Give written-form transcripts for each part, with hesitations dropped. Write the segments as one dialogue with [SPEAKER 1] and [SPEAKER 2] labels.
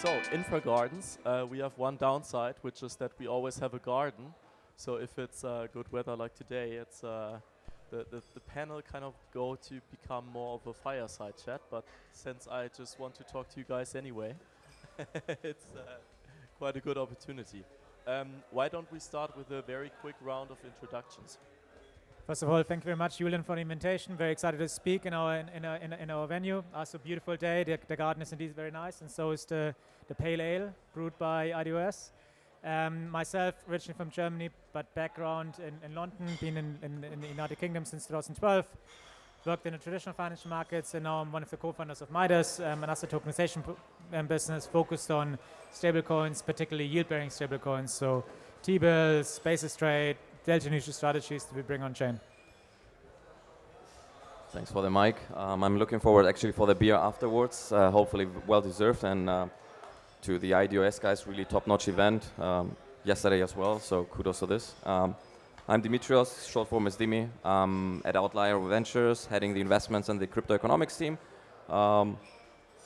[SPEAKER 1] So, Infra Gardens, we have one downside, which is that we always have a garden. So if it's good weather like today, it's the panel kind of go to become more of a fireside chat. But since I just want to talk to you guys anyway, it's quite a good opportunity. Why don't we start with a very quick round of introductions?
[SPEAKER 2] First of all, thank you very much, Julian, for the invitation. Very excited to speak in our venue. Also, beautiful day. The garden is indeed very nice, and so is the pale ale brewed by IDOS. Myself, originally from Germany, but background in London, been in the United Kingdom since 2012. Worked in the traditional financial markets, and now I'm one of the co-founders of Midas, an asset tokenization business focused on stablecoins, particularly yield-bearing stablecoins. So T-bills, basis trade, delta neutral strategies that we bring on chain.
[SPEAKER 3] Thanks for the mic. I'm looking forward actually for the beer afterwards, hopefully well deserved, and to the IDOS guys, really top-notch event yesterday as well, so kudos to this. I'm Dimitrios, short form is Dimi. At Outlier Ventures, heading the investments and the crypto economics team. A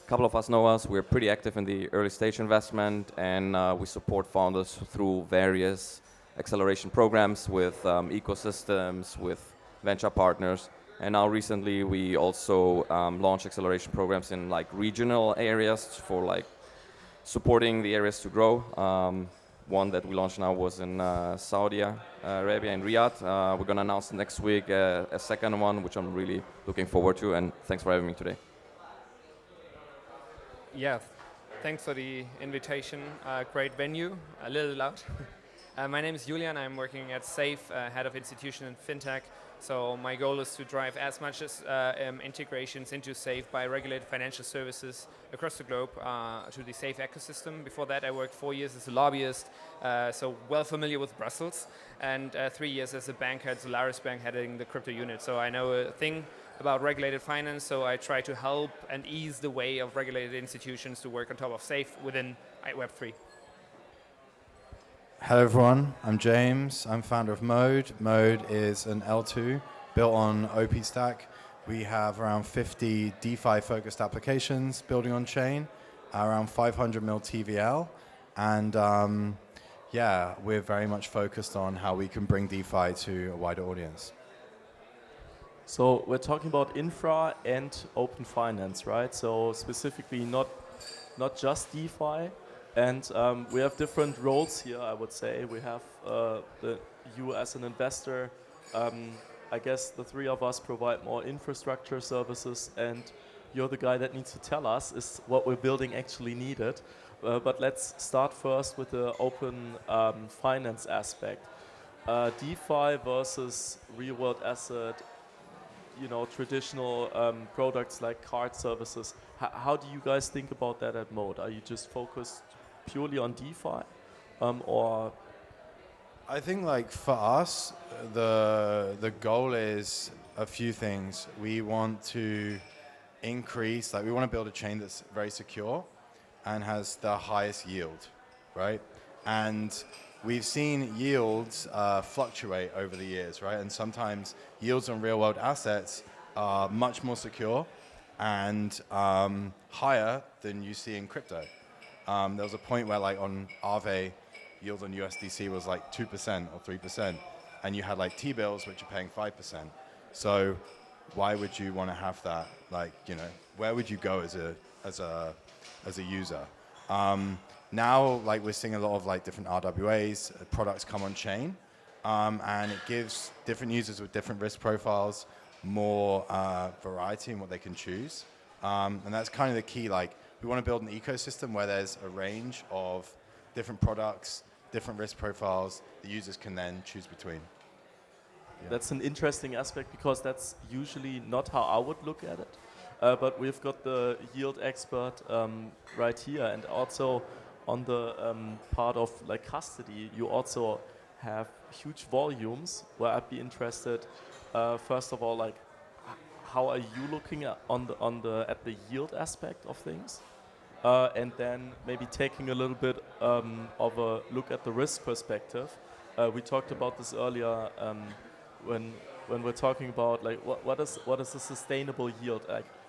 [SPEAKER 3] couple of us know us. We're pretty active in the early stage investment, and we support founders through various acceleration programs with ecosystems, with venture partners. And now recently we also launched acceleration programs in like regional areas for like supporting the areas to grow. One that we launched now was in Saudi Arabia, in Riyadh. We're going to announce next week a second one, which I'm really looking forward to, and thanks for having me today.
[SPEAKER 4] Yeah, thanks for the invitation. Great venue, a little loud. My name is Julian. I'm working at Safe, head of institution and fintech. So my goal is to drive as much as integrations into Safe by regulated financial services across the globe to the Safe ecosystem. Before that, I worked 4 years as a lobbyist, so well familiar with Brussels, and 3 years as a banker at Solaris Bank, heading the crypto unit. So I know a thing about regulated finance, so I try to help and ease the way of regulated institutions to work on top of Safe within Web3.
[SPEAKER 5] Hello everyone, I'm James. I'm founder of Mode. Mode is an L2 built on OP Stack. We have around 50 DeFi focused applications building on chain, around 500 mil TVL, and yeah, we're very much focused on how we can bring DeFi to a wider audience.
[SPEAKER 1] So we're talking about infra and open finance, right? So specifically not just DeFi. And we have different roles here, I would say. We have you as an investor. I guess the three of us provide more infrastructure services, and you're the guy that needs to tell us is what we're building actually needed. But let's start first with the open finance aspect. DeFi versus real-world asset, traditional products like card services. How do you guys think about that at Mode? Are you just focused purely on DeFi, or?
[SPEAKER 5] I think like for us, the goal is a few things. We want to increase, we want to build a chain that's very secure and has the highest yield, right? And we've seen yields fluctuate over the years, right? And sometimes yields on real world assets are much more secure and higher than you see in crypto. There was a point where on Aave, yield on USDC was 2% or 3%, and you had T-bills which are paying 5%. So why would you want to have that? Where would you go as a user? Now we're seeing a lot of different RWAs, products come on chain, and it gives different users with different risk profiles more variety in what they can choose. And that's kind of the key. We want to build an ecosystem where there's a range of different products, different risk profiles the users can then choose between. Yeah.
[SPEAKER 1] That's an interesting aspect because that's usually not how I would look at it. But we've got the yield expert right here, and also on the part of custody, you also have huge volumes. Where I'd be interested, first of all, how are you looking at the yield aspect of things, and then maybe taking a little bit of a look at the risk perspective. We talked about this earlier when we're talking about what is a sustainable yield.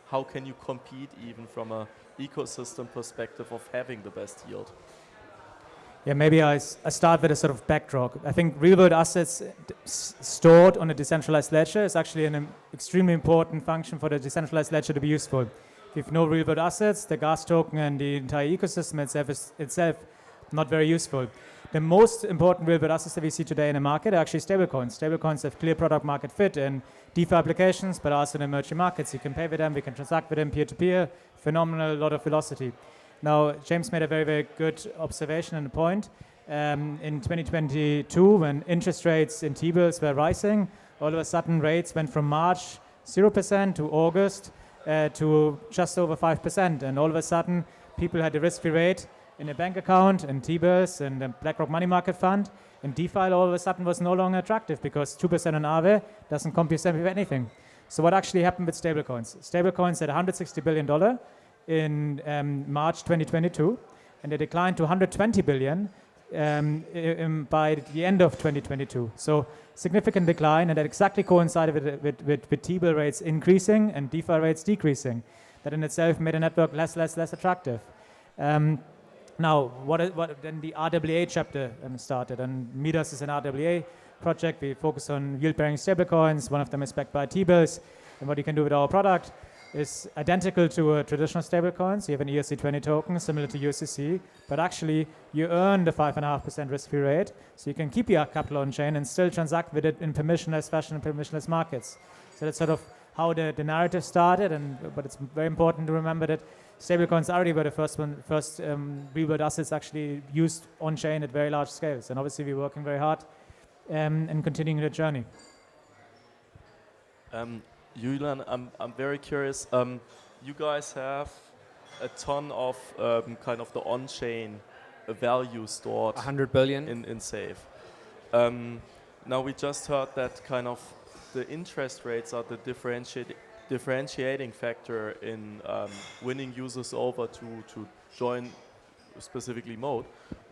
[SPEAKER 1] how can you compete even from a ecosystem perspective of having the best yield?
[SPEAKER 2] Yeah, maybe I start with a sort of backdrop. I think real-world assets stored on a decentralized ledger is actually an extremely important function for the decentralized ledger to be useful. If you have no real-world assets, the gas token and the entire ecosystem itself is not very useful. The most important real-world assets that we see today in the market are actually stablecoins. Stablecoins have clear product market fit in DeFi applications, but also in emerging markets. You can pay with them, we can transact with them peer-to-peer, phenomenal, a lot of velocity. Now, James made a very, very good observation and point. In 2022, when interest rates in T-bills were rising, all of a sudden rates went from March 0% to August to just over 5%. And all of a sudden, people had a risk-free rate in a bank account, in T-bills, and a BlackRock money market fund. And DeFi all of a sudden was no longer attractive because 2% on Aave doesn't compensate with anything. So what actually happened with stablecoins? Stablecoins had $160 billion in March 2022, and they declined to 120 billion by the end of 2022. So significant decline, and that exactly coincided with T-bill rates increasing and DeFi rates decreasing. That in itself made a network less attractive. Now, then the RWA chapter started, and Midas is an RWA project. We focus on yield-bearing stablecoins. One of them is backed by T-bills, and what you can do with our product is identical to a traditional stablecoins. You have an ERC20 token similar to USDC, but actually you earn the 5.5% risk-free rate, so you can keep your capital on chain and still transact with it in permissionless fashion in permissionless markets. So that's sort of how the narrative started, but it's very important to remember that stablecoins already were the first real-world assets actually used on chain at very large scales, and obviously we're working very hard and continuing the journey.
[SPEAKER 1] Julian, I'm very curious. You guys have a ton of kind of the on-chain value stored.
[SPEAKER 4] 100 billion
[SPEAKER 1] in Safe. Now we just heard that kind of the interest rates are the differentiating factor in winning users over to join specifically Mode.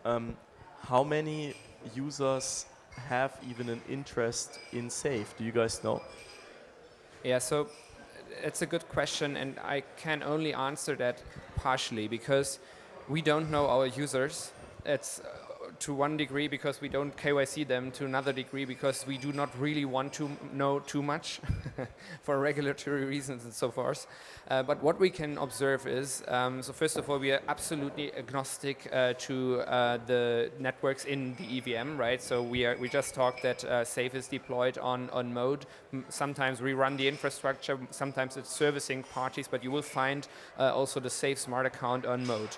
[SPEAKER 1] How many users have even an interest in Safe? Do you guys know?
[SPEAKER 4] Yeah, so it's a good question, and I can only answer that partially because we don't know our users. It's to one degree because we don't KYC them, to another degree because we do not really want to know too much for regulatory reasons and so forth. But what we can observe is, so first of all, we are absolutely agnostic to the networks in the EVM, right? So we just talked that Safe is deployed on Mode. Sometimes we run the infrastructure, sometimes it's servicing parties, but you will find also the Safe smart account on Mode.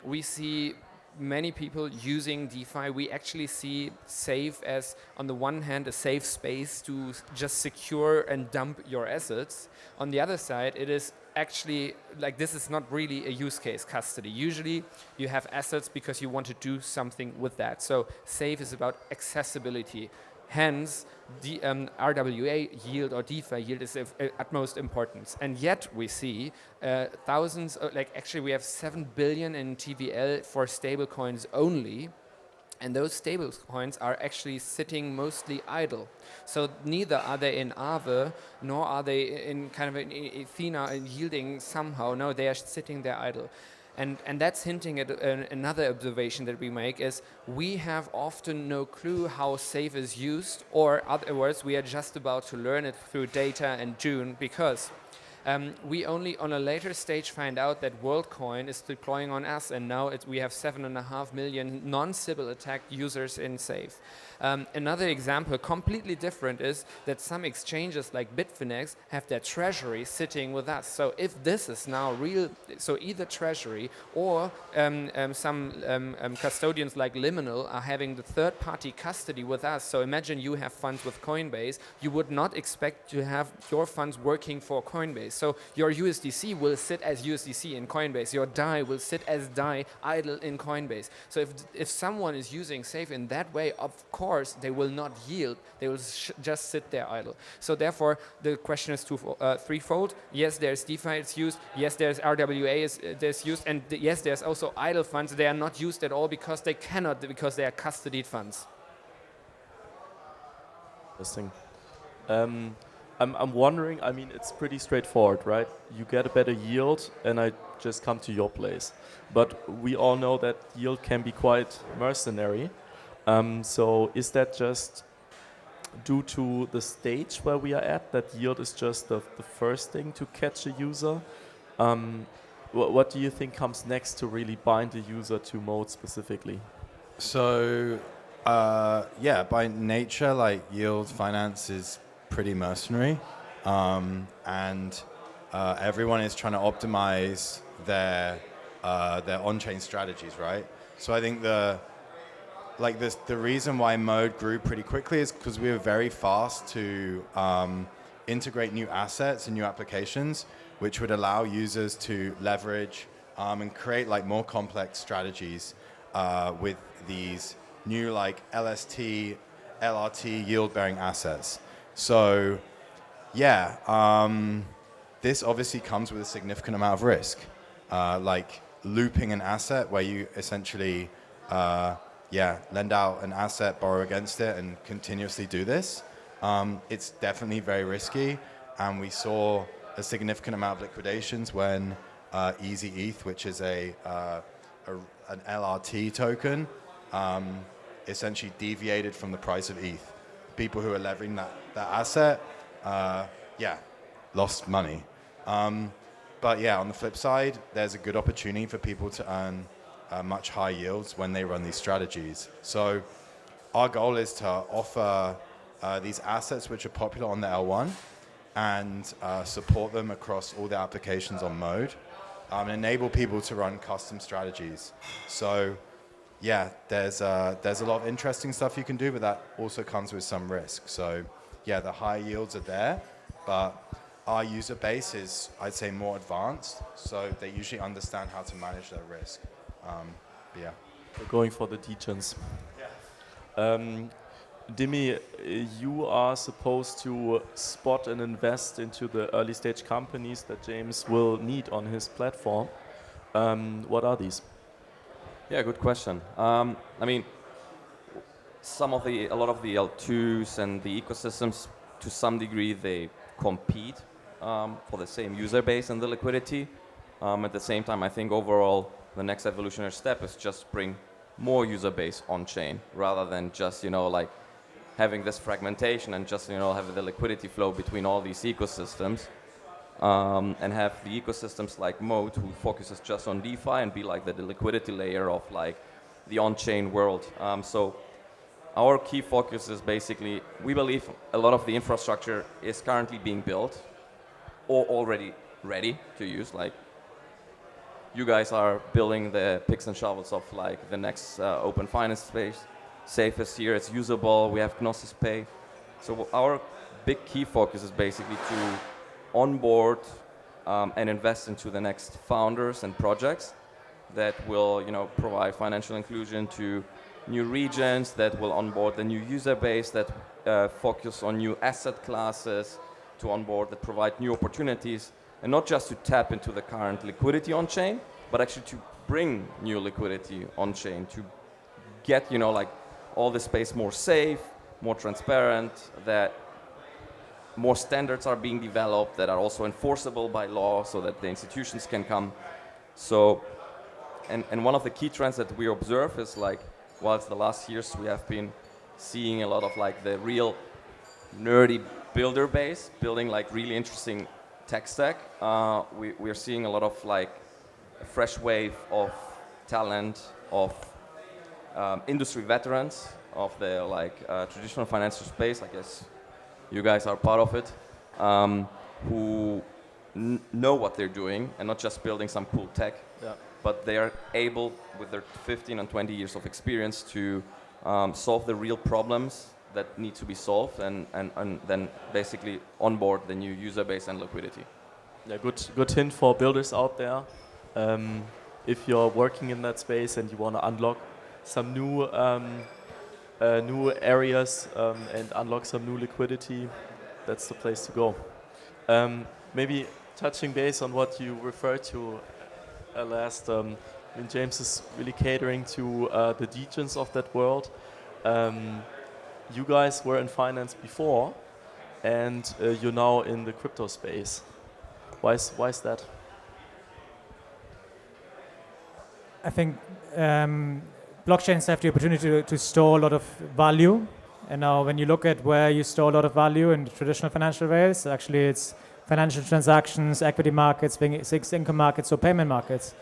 [SPEAKER 4] We see many people using DeFi. We actually see Safe as, on the one hand, a safe space to just secure and dump your assets. On the other side, it is actually, like, this is not really a use case custody. Usually you have assets because you want to do something with that. So Safe is about accessibility. Hence, the RWA yield or DeFi yield is of utmost importance. And yet we see thousands, actually we have 7 billion in TVL for stablecoins only. And those stablecoins are actually sitting mostly idle. So neither are they in Aave, nor are they in kind of an Athena and yielding somehow. No, they are sitting there idle. And that's hinting at another observation that we make is we have often no clue how Safe is used, or other words, we are just about to learn it through data and June, because we only on a later stage find out that WorldCoin is deploying on us, and now we have 7.5 million non-Sybil attacked users in Safe. Another example, completely different, is that some exchanges like Bitfinex have their treasury sitting with us. So if this is now real, so either treasury or some custodians like Liminal are having the third-party custody with us. So imagine you have funds with Coinbase. You would not expect to have your funds working for Coinbase. So your USDC will sit as USDC in Coinbase. Your DAI will sit as DAI idle in Coinbase. So if someone is using Safe in that way, of course they will not yield. They will just sit there idle. So therefore, the question is threefold. Yes, there's DeFi it's used. Yes, there's RWA there's used, and yes, there's also idle funds. They are not used at all because they cannot, because they are custodied funds.
[SPEAKER 1] Interesting. I'm wondering, I mean, it's pretty straightforward, right? You get a better yield and I just come to your place. But we all know that yield can be quite mercenary. So is that just due to the stage where we are at, that yield is just the first thing to catch a user? What do you think comes next to really bind the user to Mode specifically?
[SPEAKER 5] So, yeah, by nature, like yield finance is pretty mercenary, and everyone is trying to optimize their on-chain strategies, right? So I think the reason why Mode grew pretty quickly is because we were very fast to integrate new assets and new applications, which would allow users to leverage and create like more complex strategies with these new like LST, LRT yield-bearing assets. So yeah, this obviously comes with a significant amount of risk, like looping an asset where you essentially lend out an asset, borrow against it, and continuously do this. It's definitely very risky, and we saw a significant amount of liquidations when Easy ETH, which is an LRT token, essentially deviated from the price of ETH. People who are leveraging that asset, lost money. But yeah, on the flip side, there's a good opportunity for people to earn much higher yields when they run these strategies. So our goal is to offer these assets which are popular on the L1 and support them across all the applications on Mode, and enable people to run custom strategies. So yeah, there's a lot of interesting stuff you can do, but that also comes with some risk. So yeah, the high yields are there, but our user base is, I'd say, more advanced, so they usually understand how to manage their risk. Yeah.
[SPEAKER 1] We're going for the degens. Yeah. Dimi, you are supposed to spot and invest into the early stage companies that James will need on his platform. What are these?
[SPEAKER 3] Yeah, good question. I mean, a lot of the L2s and the ecosystems, to some degree, they compete for the same user base and the liquidity. At the same time, I think overall, the next evolutionary step is just bring more user base on chain rather than just, like having this fragmentation and just, have the liquidity flow between all these ecosystems. And have the ecosystems like Mode, who focuses just on DeFi and be like the liquidity layer of like the on-chain world. So our key focus is basically, we believe a lot of the infrastructure is currently being built or already ready to use. Like you guys are building the picks and shovels of like the next open finance space. Safe is here, it's usable, we have Gnosis Pay. So our big key focus is basically to onboard and invest into the next founders and projects that will, provide financial inclusion to new regions, that will onboard the new user base, that focus on new asset classes, to onboard, that provide new opportunities, and not just to tap into the current liquidity on chain, but actually to bring new liquidity on chain, to get, like all the space more safe, more transparent, that more standards are being developed that are also enforceable by law so that the institutions can come. So, and one of the key trends that we observe is like, whilst the last years we have been seeing a lot of like the real nerdy builder base, building like really interesting tech stack, we're seeing a lot of like a fresh wave of talent, of industry veterans of the like traditional financial space, I guess you guys are part of it, who know what they're doing and not just building some cool tech, but they are able, with their 15 and 20 years of experience, to solve the real problems that need to be solved and then basically onboard the new user base and liquidity.
[SPEAKER 1] Yeah, good hint for builders out there. If you're working in that space and you want to unlock some new areas and unlock some new liquidity, that's the place to go. Maybe touching base on what you referred to last, James is really catering to the degens of that world. You guys were in finance before, and you're now in the crypto space. Why is that?
[SPEAKER 2] I think blockchains have the opportunity to store a lot of value. And now when you look at where you store a lot of value in the traditional financial rails, actually it's financial transactions, equity markets, fixed income markets, or payment markets.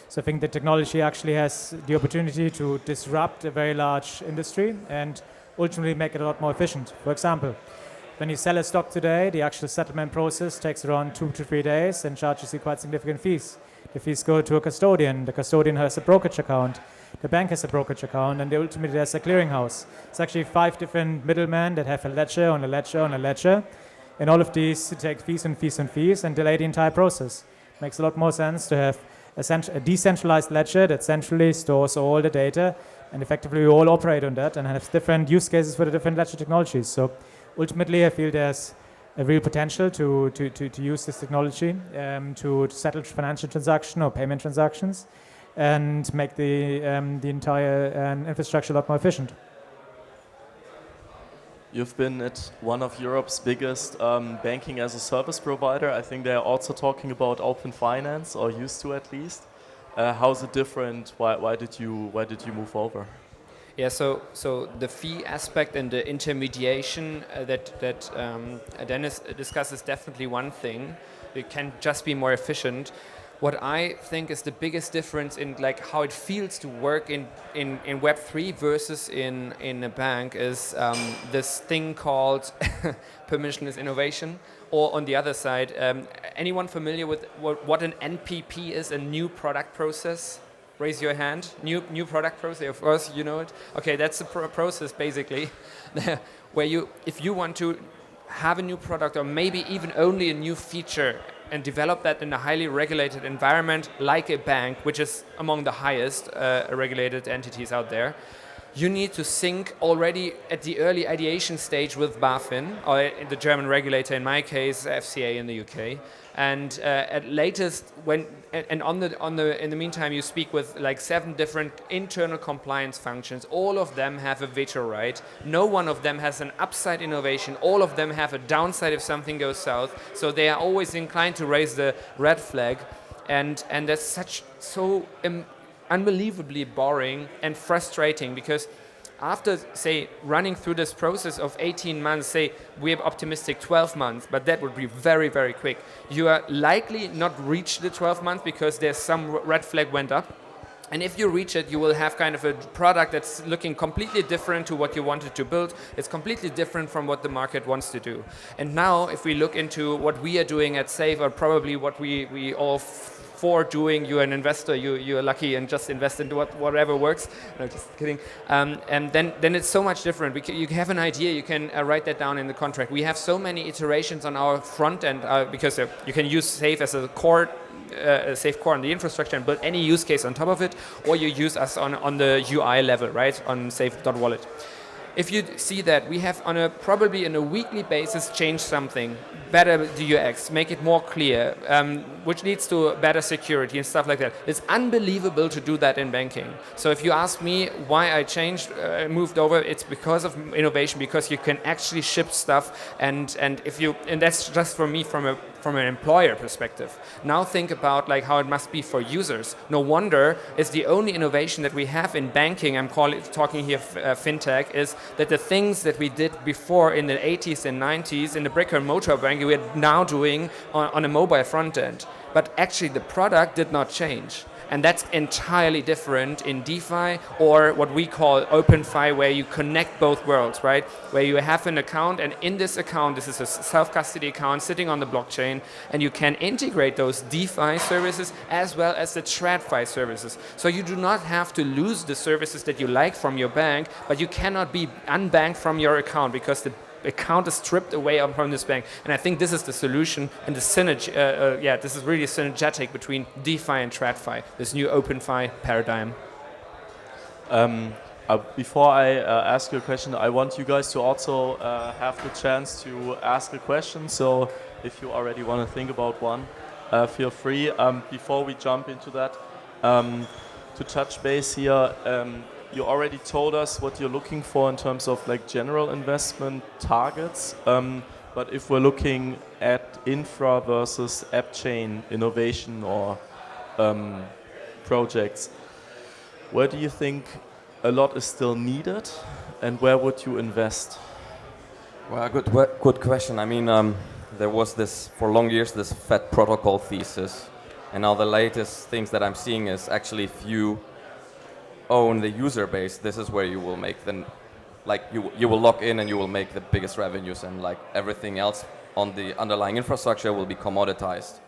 [SPEAKER 2] So I think the technology actually has the opportunity to disrupt a very large industry and ultimately make it a lot more efficient. For example, when you sell a stock today, the actual settlement process takes around 2 to 3 days and charges you quite significant fees. The fees go to a custodian. The custodian has a brokerage account. The bank has a brokerage account, and ultimately there's a clearinghouse. It's actually 5 different middlemen that have a ledger on a ledger on a ledger. And all of these take fees and fees and fees and delay the entire process. Makes a lot more sense to have a decentralized ledger that centrally stores all the data, and effectively we all operate on that and have different use cases for the different ledger technologies. So ultimately I feel there's a real potential to use this technology to settle financial transaction or payment transactions and make the entire infrastructure a lot more efficient.
[SPEAKER 1] You've been at one of Europe's biggest banking as a service provider. I think they're also talking about open finance, or used to at least. How's it different? Why did you move over?
[SPEAKER 4] Yeah, so the fee aspect and the intermediation that Dennis discussed is definitely one thing. It can just be more efficient. What I think is the biggest difference in like how it feels to work in Web3 versus in a bank is this thing called permissionless innovation. Or on the other side, anyone familiar with what an NPP is, a new product process? Raise your hand. New product process, of course, you know it. Okay, that's the process basically, where if you want to have a new product or maybe even only a new feature and develop that in a highly regulated environment like a bank, which is among the highest regulated entities out there, you need to sync already at the early ideation stage with BaFin, or the German regulator, in my case, FCA in the UK. And at latest, in the meantime, you speak with like 7 different internal compliance functions. All of them have a veto right. No one of them has an upside innovation. All of them have a downside if something goes south. So they are always inclined to raise the red flag, and that's so unbelievably boring and frustrating, because after, say, running through this process of 18 months, say, we're optimistic 12 months, but that would be very, very quick. You are likely not reach the 12 months because there's some red flag went up. And if you reach it, you will have kind of a product that's looking completely different to what you wanted to build. It's completely different from what the market wants to do. And now, if we look into what we are doing at Safe, or probably what we all for doing, you're an investor, you're lucky and just invest into whatever works. No, just kidding. And then it's so much different. You have an idea, you can write that down in the contract. We have so many iterations on our front end because you can use Safe as a core, Safe core on the infrastructure and build any use case on top of it, or you use us on the UI level, right, on Safe.wallet. If you see that, we have probably on a weekly basis change something, better the UX, make it more clear, which leads to better security and stuff like that. It's unbelievable to do that in banking. So if you ask me why I moved over, it's because of innovation, because you can actually ship stuff, and that's just for me from an employer perspective. Now think about like how it must be for users. No wonder it's the only innovation that we have in banking. I'm talking here fintech, is that the things that we did before in the 80s and 90s in the brick and mortar banking, we're now doing on a mobile front end. But actually the product did not change. And that's entirely different in DeFi, or what we call OpenFi, where you connect both worlds, right? Where you have an account, and in this account, this is a self-custody account sitting on the blockchain, and you can integrate those DeFi services as well as the TradFi services. So you do not have to lose the services that you like from your bank, but you cannot be unbanked from your account because the account is stripped away from this bank. And I think this is the solution, and the synergy, this is really synergetic between DeFi and TradFi, this new OpenFi paradigm.
[SPEAKER 1] Before I ask you a question, I want you guys to also have the chance to ask a question. So if you already want to think about one, feel free. Before we jump into that, to touch base here, you already told us what you're looking for in terms of like general investment targets. But if we're looking at infra versus app chain innovation or projects, where do you think a lot is still needed, and where would you invest?
[SPEAKER 3] Well, good question. I mean, there was this, for long years, this Fed protocol thesis. And now the latest things that I'm seeing is actually if you own the user base, this is where you will make you will lock in and you will make the biggest revenues, and like everything else on the underlying infrastructure will be commoditized.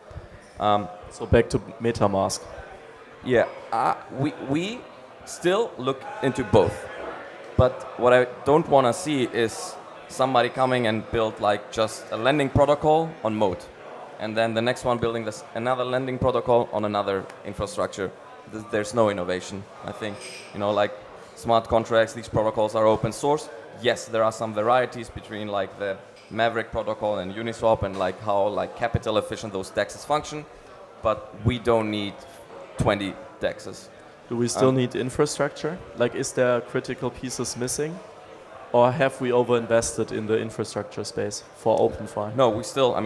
[SPEAKER 1] So back to MetaMask.
[SPEAKER 3] Yeah, we still look into both. But what I don't want to see is somebody coming and build like just a lending protocol on Mode, and then the next one building another lending protocol on another infrastructure. There's no innovation. I think, like smart contracts, these protocols are open source. Yes, there are some varieties between like the Maverick protocol and Uniswap and like how like capital efficient those DEXs function, but we don't need 20 DEXs.
[SPEAKER 1] Do we still need infrastructure? Like, is there critical pieces missing? Or have we overinvested in the infrastructure space for OpenFi?
[SPEAKER 3] No, we still,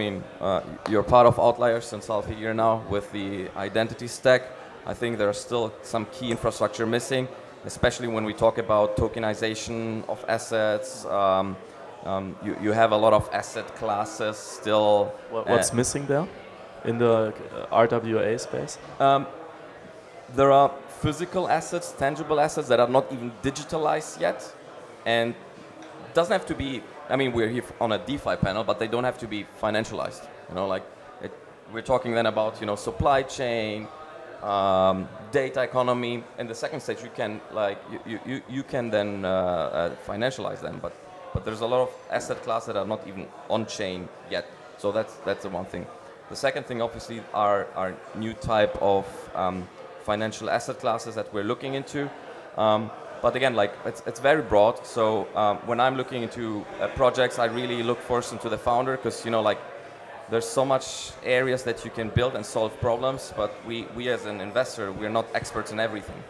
[SPEAKER 3] you're part of Outliers since half a year now with the identity stack. I think there are still some key infrastructure missing, especially when we talk about tokenization of assets. You have a lot of asset classes still.
[SPEAKER 1] What's missing there in the RWA space?
[SPEAKER 3] There are physical assets, tangible assets that are not even digitalized yet. And it doesn't have to be, we're here on a DeFi panel, but they don't have to be financialized. We're talking then about, supply chain, data economy. In the second stage, you can you can then financialize them. But there's a lot of asset classes that are not even on chain yet. So that's the one thing. The second thing, obviously, are new type of financial asset classes that we're looking into. But again, it's very broad. So when I'm looking into projects, I really look first into the founder, because there's so much areas that you can build and solve problems. But we as an investor, we're not experts in everything.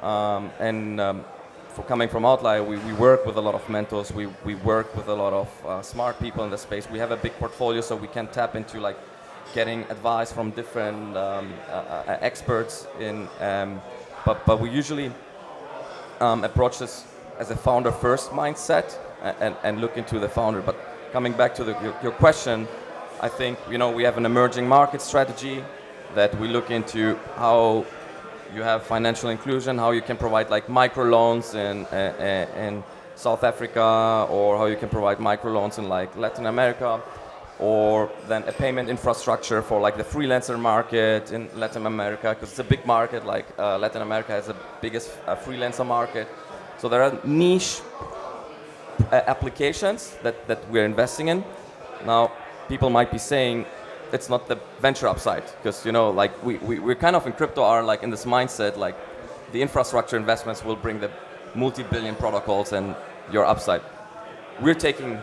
[SPEAKER 3] For coming from Outlier, we work with a lot of mentors. We work with a lot of smart people in the space. We have a big portfolio, so we can tap into getting advice from different experts in. But we usually approach this as a founder first mindset and look into the founder. But coming back to your question, I think we have an emerging market strategy that we look into how you have financial inclusion, how you can provide microloans in South Africa, or how you can provide microloans in Latin America, or then a payment infrastructure for the freelancer market in Latin America, because it's a big market. Latin America has the biggest freelancer market. So there are niche applications that we're investing in. Now, people might be saying it's not the venture upside, because we're kind of in crypto are in this mindset, the infrastructure investments will bring the multi-billion protocols and your upside. We're taking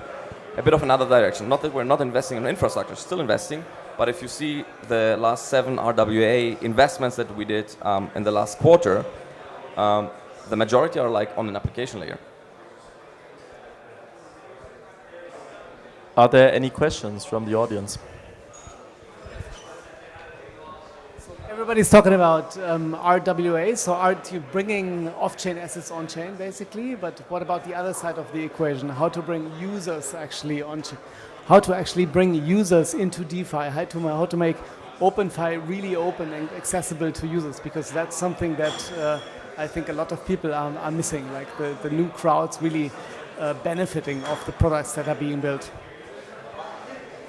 [SPEAKER 3] a bit of another direction. Not that we're not investing in infrastructure, still investing, but if you see the last 7 RWA investments that we did in the last quarter, the majority are on an application layer.
[SPEAKER 1] Are there any questions from the audience?
[SPEAKER 6] Everybody's talking about RWA, so aren't you bringing off-chain assets on-chain basically? But what about the other side of the equation? How to bring users actually how to actually bring users into DeFi? How to make OpenFi really open and accessible to users? Because that's something that I think a lot of people are missing. The new crowds really benefiting of the products that are being built.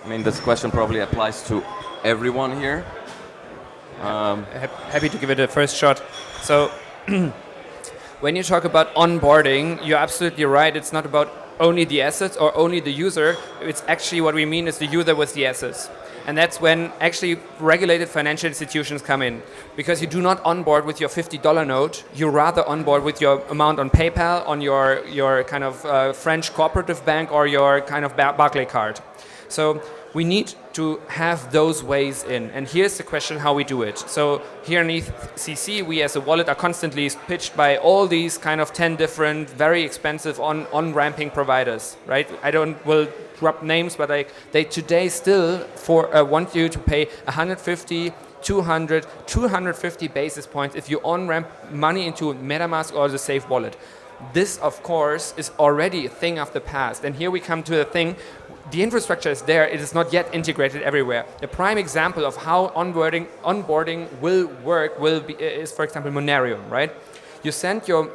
[SPEAKER 3] This question probably applies to everyone here.
[SPEAKER 4] Happy to give it a first shot. So when you talk about onboarding, you're absolutely right. It's not about only the assets or only the user. It's actually what we mean is the user with the assets. And that's when actually regulated financial institutions come in. Because you do not onboard with your $50 note, you rather onboard with your amount on PayPal, on your kind of French cooperative bank, or your kind of Barclay card. So we need to have those ways in. And here's the question how we do it. So here underneath CC, we as a wallet are constantly pitched by all these kind of 10 different, very expensive on-ramping providers, right? will drop names, but they today still want you to pay 150, 200, 250 basis points if you on-ramp money into MetaMask or the Safe wallet. This, of course, is already a thing of the past. And here we come to the thing, the infrastructure is there, it is not yet integrated everywhere. A prime example of how onboarding will work is, for example, Monerium, right? You send your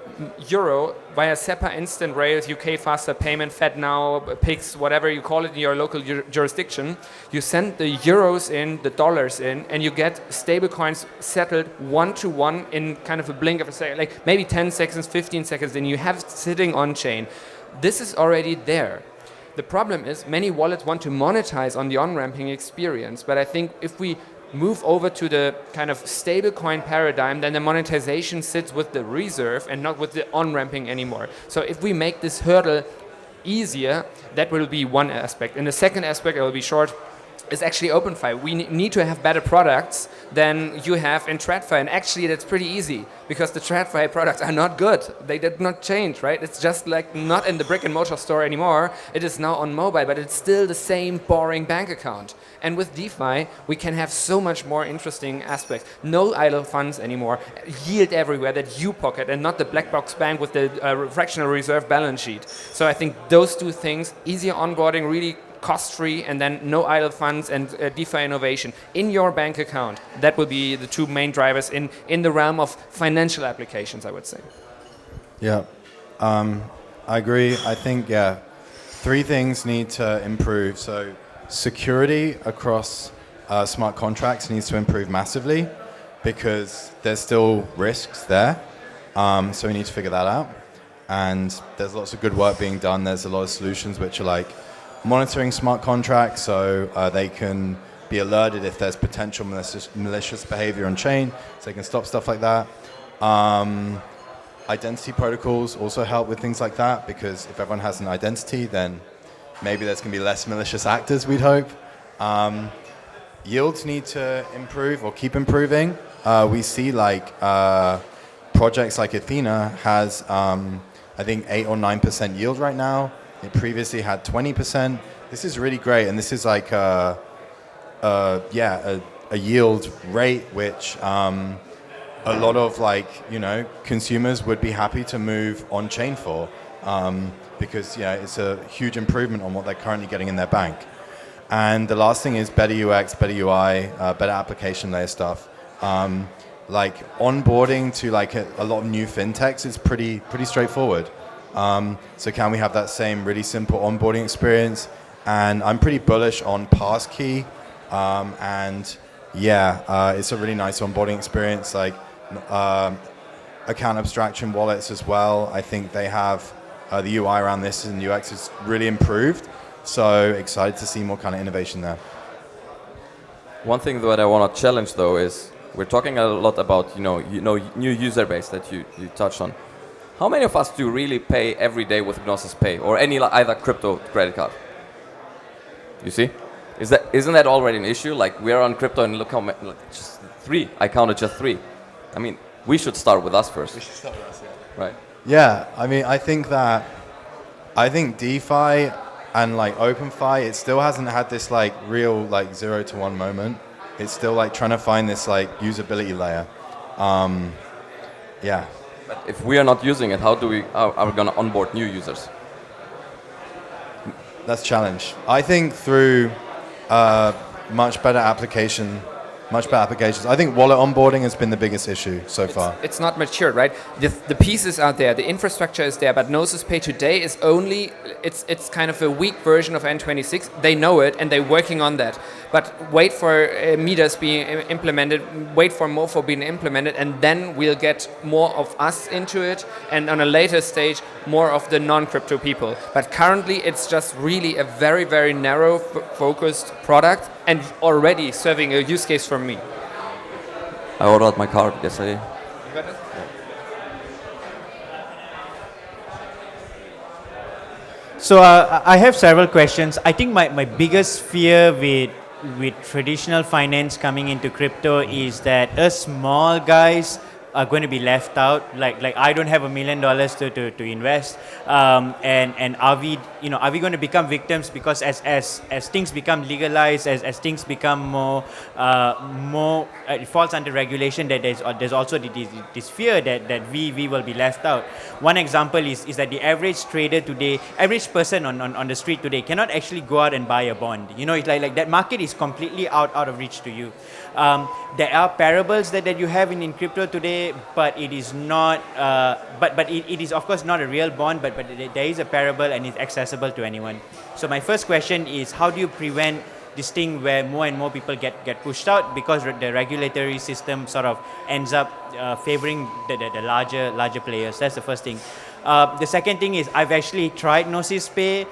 [SPEAKER 4] euro via SEPA Instant Rails, UK Faster Payment, FedNow, PIX, whatever you call it in your local jurisdiction. You send the euros in, the dollars in, and you get stablecoins settled one-to-one in kind of a blink of a second, like maybe 10 seconds, 15 seconds, and you have it sitting on chain. This is already there. The problem is many wallets want to monetize on the on-ramping experience, but I think if we move over to the kind of stablecoin paradigm, then the monetization sits with the reserve and not with the on-ramping anymore. So if we make this hurdle easier, that will be one aspect. And the second aspect, I will be short, is actually OpenFi. We need to have better products than you have in TradFi. And actually that's pretty easy because the TradFi products are not good. They did not change, right? It's just like not in the brick and mortar store anymore. It is now on mobile, but it's still the same boring bank account. And with DeFi, we can have so much more interesting aspects. No idle funds anymore. Yield everywhere that you pocket and not the black box bank with the fractional reserve balance sheet. So I think those two things, easier onboarding, really cost-free, and then no idle funds and DeFi innovation in your bank account. That will be the two main drivers in the realm of financial applications, I would say.
[SPEAKER 5] Yeah, I agree. I think, three things need to improve. So security across smart contracts needs to improve massively because there's still risks there. So we need to figure that out. And there's lots of good work being done. There's a lot of solutions which are like monitoring smart contracts so they can be alerted if there's potential malicious behavior on chain, so they can stop stuff like that. Identity protocols also help with things like that because if everyone has an identity, then maybe there's going to be less malicious actors, we'd hope. Yields need to improve or keep improving. We see like projects like Athena has, I think, 8 or 9% yield right now. It previously had 20%. This is really great, and this is like a yield rate which a lot of consumers would be happy to move on chain for because it's a huge improvement on what they're currently getting in their bank. And the last thing is better UX, better UI, better application layer stuff. Like onboarding to like a lot of new fintechs is pretty straightforward. So can we have that same really simple onboarding experience? And I'm pretty bullish on passkey. It's a really nice onboarding experience. Like account abstraction wallets as well. I think they have the UI around this and UX is really improved. So excited to see more kind of innovation there.
[SPEAKER 3] One thing that I want to challenge though is we're talking a lot about new user base that you touched on. How many of us do really pay every day with Gnosis Pay or any either crypto credit card? You see? Isn't that already an issue? Like we're on crypto and look how many, just 3. I counted just 3. I mean, we should start with us first.
[SPEAKER 5] We should start with us, yeah.
[SPEAKER 3] Right.
[SPEAKER 5] Yeah, I mean, I think DeFi and like OpenFi, it still hasn't had this like real like 0 to 1 moment. It's still like trying to find this like usability layer. Yeah.
[SPEAKER 3] But if we are not using it, how are we going to onboard new users?
[SPEAKER 5] That's a challenge. I think through much better applications. I think wallet onboarding has been the biggest issue so far.
[SPEAKER 4] It's not matured, right? The pieces are there, the infrastructure is there, but Gnosis Pay today is only, it's kind of a weak version of N26. They know it and they're working on that. But wait for meters being implemented, wait for Mofo being implemented, and then we'll get more of us into it, and on a later stage, more of the non-crypto people. But currently, it's just really a very, very narrow focused product and already serving a use case for me.
[SPEAKER 3] I ordered my card yesterday.
[SPEAKER 4] You got it?
[SPEAKER 7] So I have several questions. I think my biggest fear with traditional finance coming into crypto is that us small guys are going to be left out. Like I don't have $1 million to invest, and are we going to become victims because as things become legalized, as things become more it falls under regulation, that there's also this fear that we will be left out. One example is that the average trader today, average person on the street today cannot actually go out and buy a bond. It's like that market is completely out of reach to you. There are parables that you have in crypto today, but it is not. But it is of course not a real bond. But there is a parable and it's accessible to anyone. So my first question is, how do you prevent this thing where more and more people get pushed out because the regulatory system sort of ends up favoring the larger players? That's the first thing. The second thing is I've actually tried Gnosis Pay.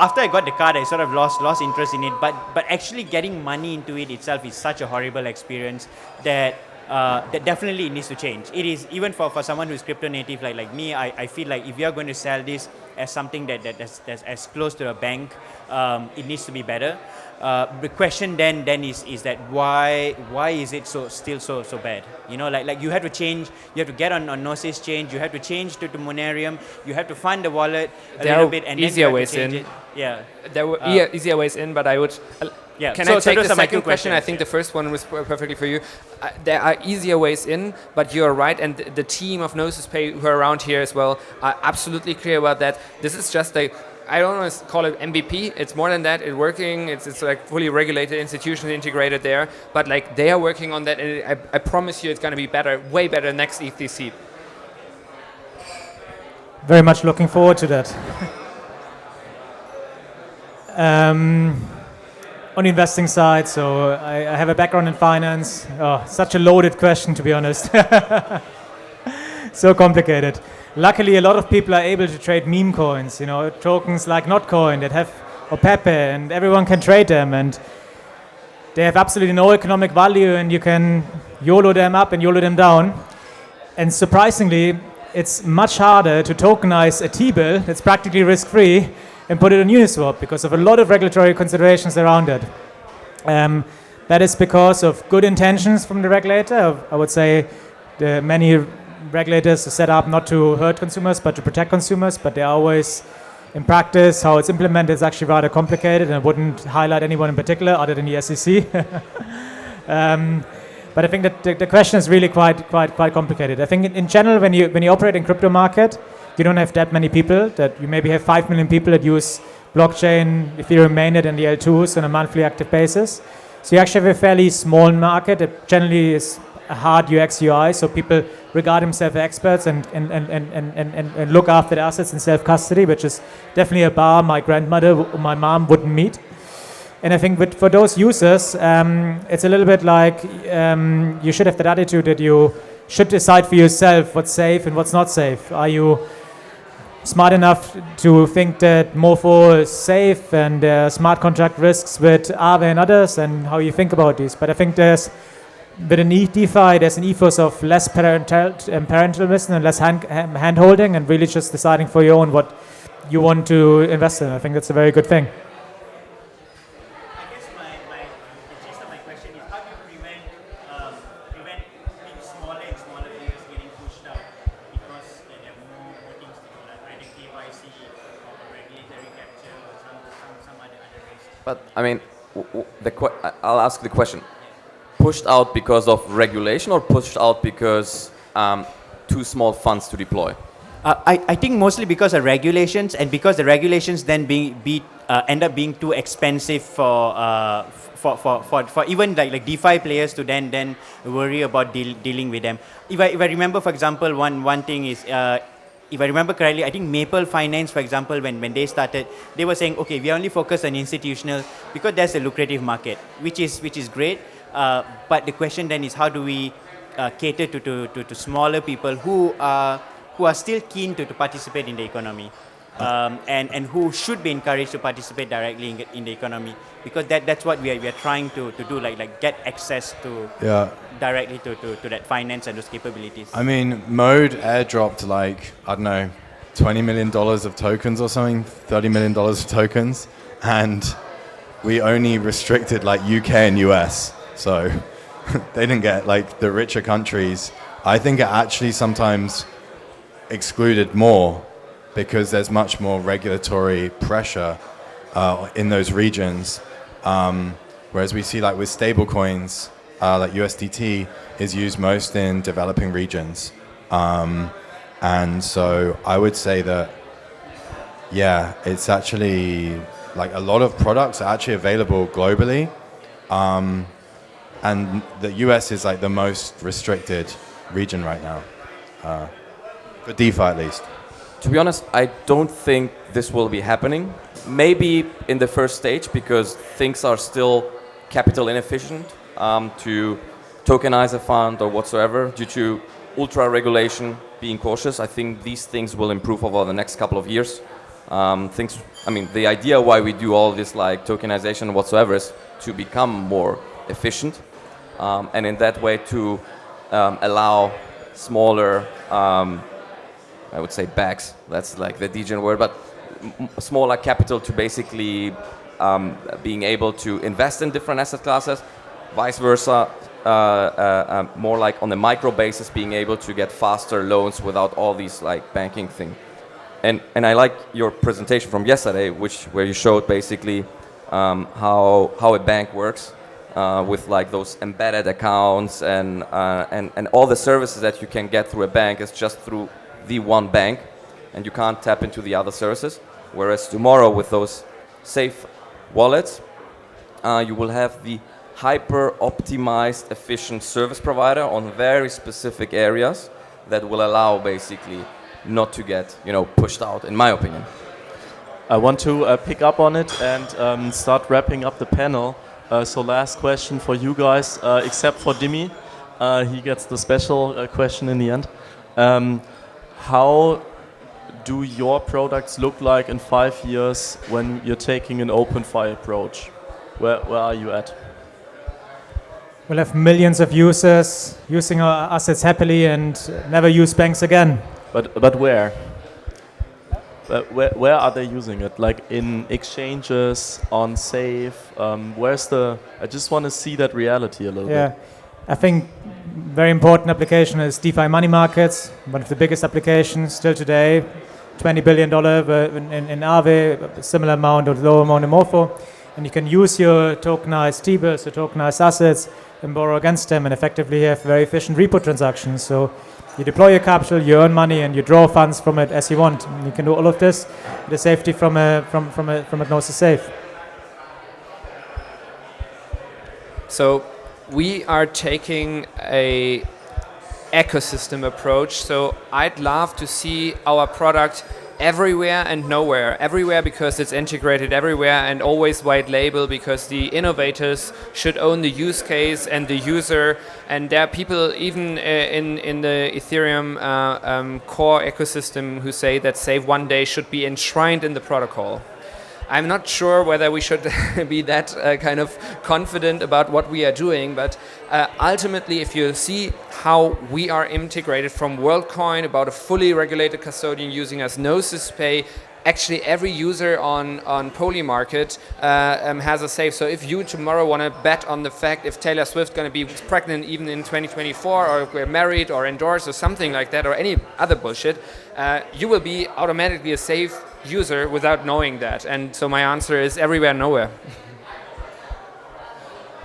[SPEAKER 7] After I got the card, I sort of lost interest in it. But actually getting money into it itself is such a horrible experience that definitely needs to change. It is, even for someone who's crypto native like me, I feel like if you're going to sell this as something that's as close to a bank, it needs to be better. The question then is that why is it still so bad? Like you have to change, you have to get on Gnosis change, you have to change to Monerium, you have to fund the wallet a little bit, and
[SPEAKER 4] easier
[SPEAKER 7] then
[SPEAKER 4] ways in.
[SPEAKER 7] it. Yeah.
[SPEAKER 4] There were easier ways in, but I would.
[SPEAKER 7] Yeah.
[SPEAKER 4] Can
[SPEAKER 7] So
[SPEAKER 4] I take
[SPEAKER 7] those
[SPEAKER 4] the
[SPEAKER 7] are my
[SPEAKER 4] second
[SPEAKER 7] two
[SPEAKER 4] question? I
[SPEAKER 7] questions.
[SPEAKER 4] think the first one was perfectly for you. There are easier ways in, but you're right, and the team of Gnosis Pay who are around here as well are absolutely clear about that. This is just I don't want to call it MVP. It's more than that. It's working. It's like fully regulated institution integrated there. But like they are working on that, and I promise you, it's going to be better, way better next ETC.
[SPEAKER 2] Very much looking forward to that. On the investing side, so I have a background in finance. Oh, such a loaded question, to be honest. So complicated. Luckily, a lot of people are able to trade meme coins, tokens like Notcoin that have, or Pepe, and everyone can trade them, and they have absolutely no economic value, and you can YOLO them up and YOLO them down. And surprisingly, it's much harder to tokenize a T-bill that's practically risk-free and put it on Uniswap because of a lot of regulatory considerations around it. That is because of good intentions from the regulator. I would say the many regulators are set up not to hurt consumers but to protect consumers, but they always, in practice, how it's implemented is actually rather complicated, and I wouldn't highlight anyone in particular other than the SEC. But I think that the question is really quite complicated. I think in general, when you operate in crypto market, you don't have that many people. That you maybe have 5 million people that use blockchain, Ethereum mainnet, and the L2s on a monthly active basis. So you actually have a fairly small market that generally is a hard UX UI. So people regard themselves as experts and look after the assets in self-custody, which is definitely a bar my grandmother, my mom wouldn't meet. And I think for those users, it's a little bit like you should have that attitude that you should decide for yourself what's safe and what's not safe. Are you smart enough to think that Morpho is safe and smart contract risks with Aave and others, and how you think about these? But I think with an DeFi, there's an ethos of less parentalism and less hand-holding, and really just deciding for your own what you want to invest in. I think that's a very good thing.
[SPEAKER 3] But I mean, I'll ask the question: pushed out because of regulation, or pushed out because too small funds to deploy?
[SPEAKER 7] I think mostly because of regulations, and because the regulations then end up being too expensive for even like DeFi players to then worry about dealing with them. If I remember, for example, one thing is. If I remember correctly, I think Maple Finance, for example, when they started, they were saying, okay, we only focus on institutional because that's a lucrative market, which is great. But the question then is, how do we cater to smaller people who are still keen to participate in the economy, and who should be encouraged to participate directly in the economy, because that's what we are trying to do, like get access to directly to that finance and those capabilities.
[SPEAKER 5] I mean, Mode airdropped like, I don't know, $20 million of tokens or something, $30 million of tokens, and we only restricted like UK and US, so they didn't get like the richer countries. I think it actually sometimes excluded more because there's much more regulatory pressure in those regions. Whereas we see like with stable coins, like USDT is used most in developing regions. And so I would say that, yeah, it's actually like a lot of products are actually available globally. And the US is like the most restricted region right now, for DeFi at least.
[SPEAKER 3] To be honest, I don't think this will be happening. Maybe in the first stage because things are still capital inefficient to tokenize a fund or whatsoever due to ultra regulation, being cautious. I think these things will improve over the next couple of years. The idea why we do all this like tokenization whatsoever is to become more efficient, and in that way to allow smaller, I would say bags, that's like the degen word, but smaller capital to basically being able to invest in different asset classes, vice versa, more like on a micro basis being able to get faster loans without all these like banking thing. And I like your presentation from yesterday, where you showed basically how a bank works with like those embedded accounts and all the services that you can get through a bank is just through the one bank, and you can't tap into the other services. Whereas tomorrow with those safe wallets, you will have the hyper optimized efficient service provider on very specific areas that will allow basically not to get pushed out, in my opinion.
[SPEAKER 1] I want to pick up on it and start wrapping up the panel. So last question for you guys, except for Dimi. He gets the special question in the end. How do your products look like in 5 years when you're taking an OpenFi approach? Where are you at?
[SPEAKER 2] We'll have millions of users using our assets happily and never use banks again.
[SPEAKER 1] But where? Where are they using it? Like in exchanges, on safe? I just want to see that reality a little bit.
[SPEAKER 2] I think very important application is DeFi money markets. One of the biggest applications still today, $20 billion in Aave, a similar amount or low amount in Morpho. And you can use your tokenized T-bills, your tokenized assets, and borrow against them, and effectively have very efficient repo transactions. So you deploy your capital, you earn money, and you draw funds from it as you want. And you can do all of this with the safety from Agnosis Safe.
[SPEAKER 4] So we are taking a ecosystem approach. So I'd love to see our product everywhere and nowhere. Everywhere because it's integrated everywhere, and always white label because the innovators should own the use case and the user. And there are people even in the Ethereum core ecosystem who say that Save one day should be enshrined in the protocol. I'm not sure whether we should be that kind of confident about what we are doing, but ultimately if you see how we are integrated from WorldCoin, about a fully regulated custodian using Agnosis Pay, actually every user on Polymarket has a safe. So if you tomorrow want to bet on the fact if Taylor Swift going to be pregnant even in 2024, or if we're married or endorsed or something like that, or any other bullshit, you will be automatically a safe user without knowing that. And so my answer is everywhere, nowhere.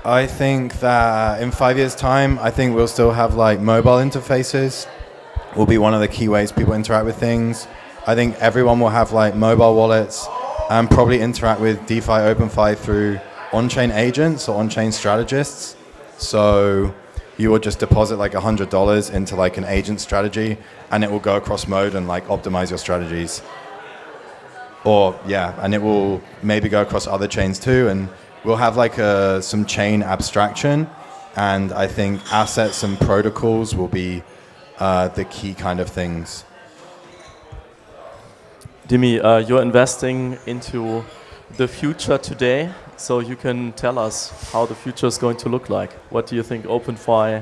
[SPEAKER 5] I think that in 5 years' time, I think we'll still have like mobile interfaces. Will be one of the key ways people interact with things. I think everyone will have like mobile wallets and probably interact with DeFi, OpenFi through on-chain agents or on-chain strategists. So you will just deposit like $100 into like an agent strategy, and it will go across mode and like optimize your strategies. And it will maybe go across other chains too, and we'll have like some chain abstraction, and I think assets and protocols will be the key kind of things.
[SPEAKER 1] Dimi, you're investing into the future today, so you can tell us how the future is going to look like. What do you think OpenFi,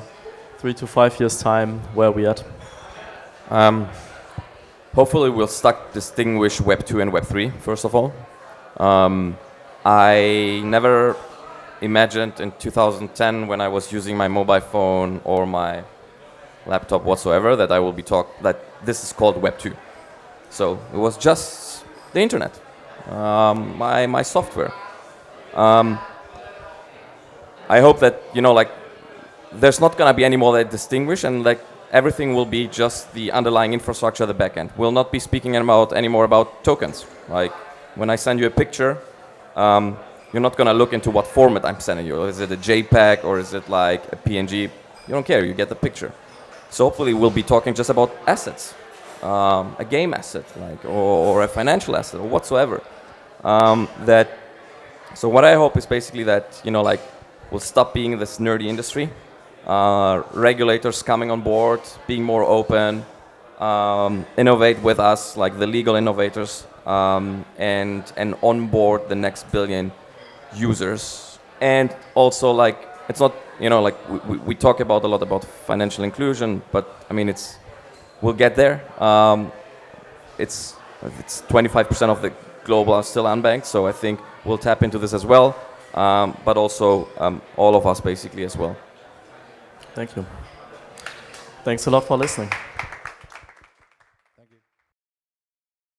[SPEAKER 1] 3 to 5 years time, where are we at?
[SPEAKER 3] hopefully we'll distinguish Web 2 and Web 3, first of all. I never imagined in 2010 when I was using my mobile phone or my laptop whatsoever that I will be that this is called Web 2. So it was just the internet, my software. I hope that, like, there's not gonna be any more that distinguish, and like everything will be just the underlying infrastructure, the backend. We'll not be speaking anymore about tokens. Like when I send you a picture, you're not gonna look into what format I'm sending you. Is it a JPEG or is it like a PNG? You don't care. You get the picture. So hopefully we'll be talking just about assets, a game asset, like or a financial asset or whatsoever. So what I hope is basically that like we'll stop being this nerdy industry. Regulators coming on board, being more open, innovate with us, like the legal innovators, and onboard the next billion users. And also, like, it's not, like we talk a lot about financial inclusion, but I mean, we'll get there. It's 25% of the global are still unbanked, so I think we'll tap into this as well, but also all of us basically as well.
[SPEAKER 1] Thank you. Thanks a lot for listening.